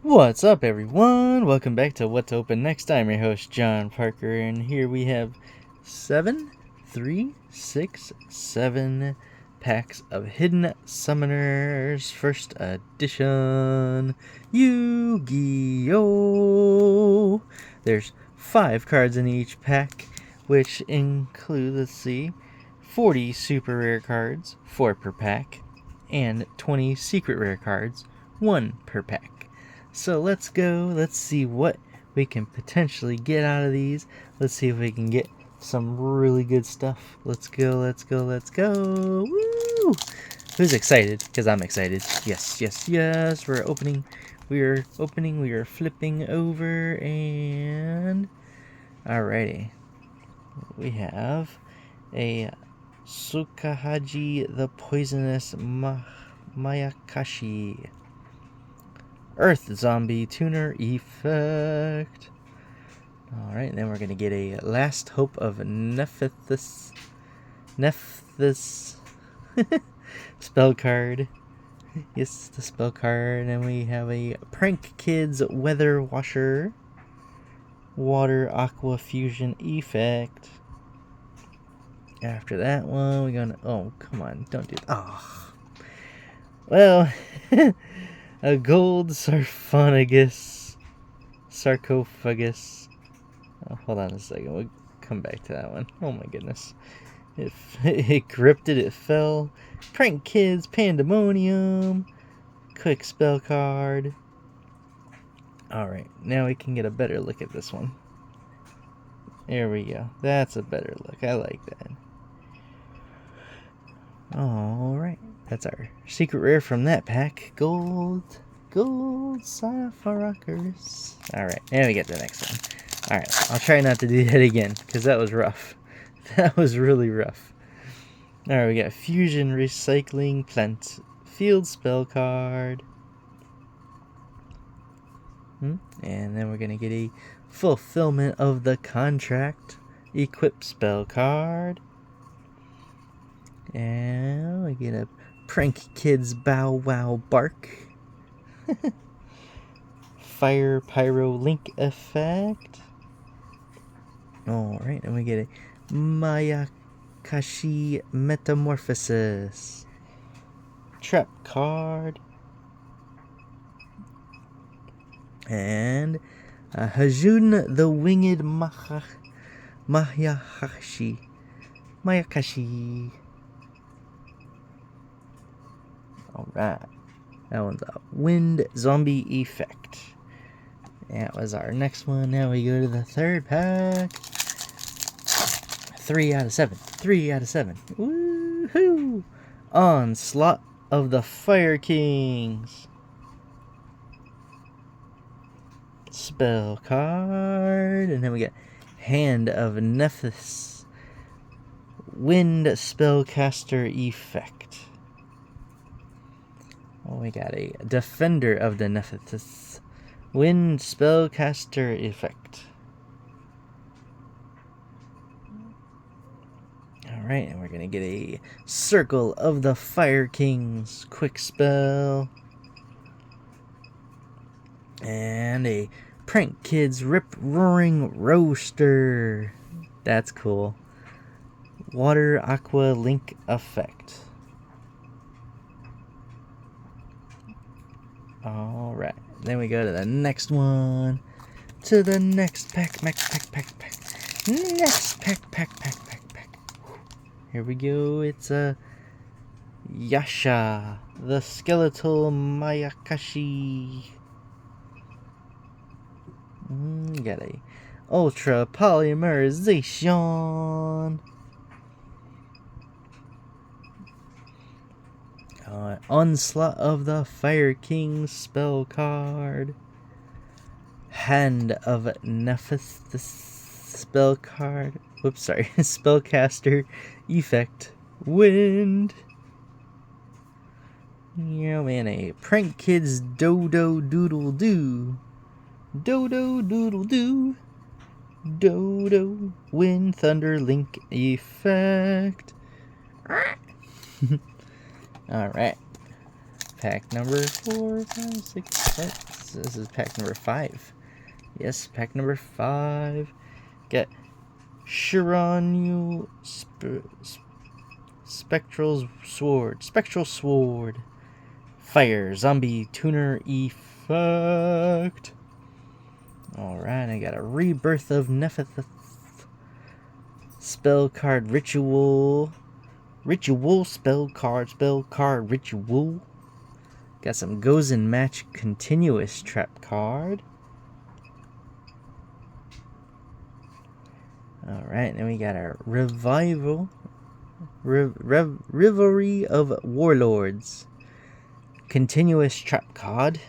What's up, everyone? Welcome back to What to Open Next. I'm your host, John Parker, and here we have 7 packs of Hidden Summoners, first edition, Yu-Gi-Oh! There's 5 cards in each pack, which include, 40 super rare cards, 4 per pack, and 20 secret rare cards, 1 per pack. So let's go. Let's see what we can potentially get out of these. Let's see if we can get some really good stuff. Let's go, let's go, let's go. Woo! Who's excited? Because I'm excited. Yes, yes, yes. We're opening. We are flipping over. And alrighty. We have a Sukahaji the Poisonous Mayakashi. Earth Zombie Tuner Effect. Alright, then we're going to get a Last Hope of Nephthys spell card. Yes, the spell card. And we have a Prank Kids Weather Washer. Water Aqua Fusion Effect. After that one, we're going to... Oh, come on. Don't do that. Oh. Well... A gold sarcophagus. Oh, hold on a second. We'll come back to that one. Oh my goodness. It gripped it. It fell. Prank Kids Pandemonium. Quick spell card. Alright. Now we can get a better look at this one. There we go. That's a better look. I like that. Alright. That's our secret rare from that pack. Gold Sapphires. Alright, now we get the next one. Alright, I'll try not to do that again, because that was rough. That was really rough. Alright, we got Fusion Recycling Plant Field Spell card. And then we're going to get a Fulfillment of the Contract Equip Spell card. And we get a Prank Kids Bow Wow Bark. Fire Pyro Link Effect. Alright, and we get a Mayakashi Metamorphosis. Trap card. And Hajun the Winged Mayakashi. Alright. That one's a Wind Zombie Effect. That was our next one. Now we go to the third pack. 3 out of 7. 3 out of 7. Woohoo! Onslaught of the Fire Kings. Spell card. And then we got Hand of Nephthys. Wind Spellcaster Effect. Oh, we got a Defender of the Nephthys. Wind Spellcaster Effect. Alright, and we're going to get a Circle of the Fire Kings. Quick Spell. And a Prank Kids Rip Roaring Roaster. That's cool. Water Aqua Link Effect. Alright, then we go to the next one. To the next pack. Next pack. Here we go. It's a Yasha, the Skeletal Mayakashi. Got a Ultra Polymerization. Onslaught of the Fire King spell card. Hand of Nephthys spell card. Whoops, sorry. Spellcaster Effect. Wind. Yeah, man, a Prank Kids Dodo Doodle Doo. Dodo Doodle Doo. Dodo Wind Thunder Link Effect. Alright. Pack number 4, 5, 6, This is pack number 5. Yes, pack number 5. Got Shiranyu Spectral Sword. Fire Zombie Tuner Effect. Alright, I got a Rebirth of Nephthys. Spell card Ritual. Spell card Ritual. Got some Goes and Match Continuous Trap card. Alright, then we got our Rivalry of Warlords. Continuous Trap card.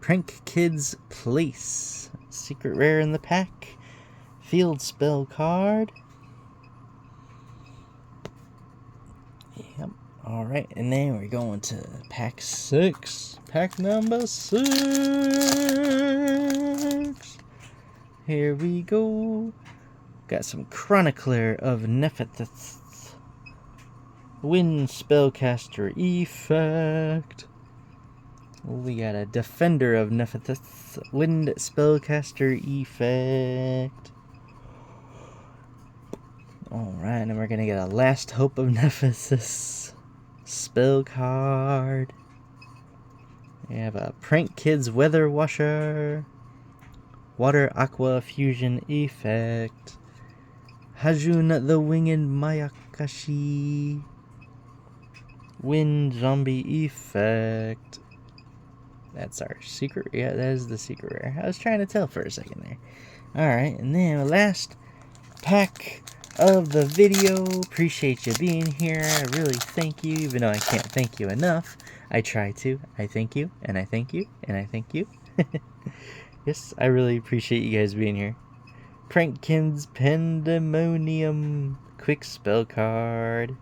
Prank Kids Place. Secret rare in the pack. Field spell card. Yep. Alright, and then we're going to pack 6. Pack number 6. Here we go. Got some Chronicler of Nephthys. Wind Spellcaster Effect. We got a Defender of Nephthys. Wind Spellcaster Effect. Alright, and we're gonna get a Last Hope of Nephthys spell card. We have a Prank Kids Weather Washer. Water Aqua Fusion Effect. Hajun the Winged Mayakashi. Wind Zombie Effect. That's our secret. Yeah, that is the secret rare. I was trying to tell for a second there. Alright, and then last pack of the video. Appreciate you being here. I really thank you, even though I can't thank you enough. I try to. I thank you, and I thank you, and I thank you. Yes, I really appreciate you guys being here. Prank Kids Pandemonium Quick Spell card.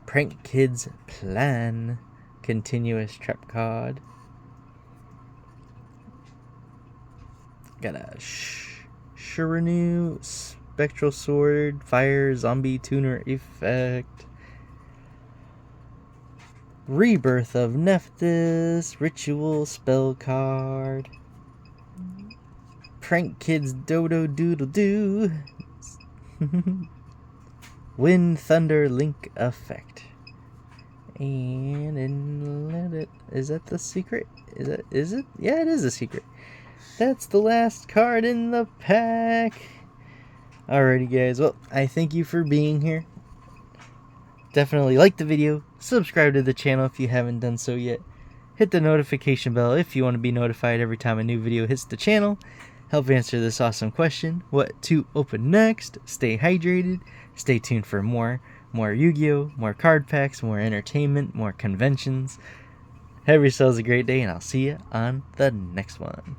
Prank Kids Plan Continuous Trap card. Got a Shiranyu Spectral Sword Fire Zombie Tuner Effect. Rebirth of Nephthys Ritual Spell card. Prank Kids Dodo Doodle Doo. Wind Thunder Link Effect. And is that the secret? Is it? Yeah, it is a secret. That's the last card in the pack. Alrighty, guys. Well, I thank you for being here. Definitely like the video. Subscribe to the channel if you haven't done so yet. Hit the notification bell if you want to be notified every time a new video hits the channel. Help answer this awesome question. What to open next? Stay hydrated. Stay tuned for more Yu-Gi-Oh, more card packs, more entertainment, more conventions. Have yourselves a great day, and I'll see you on the next one.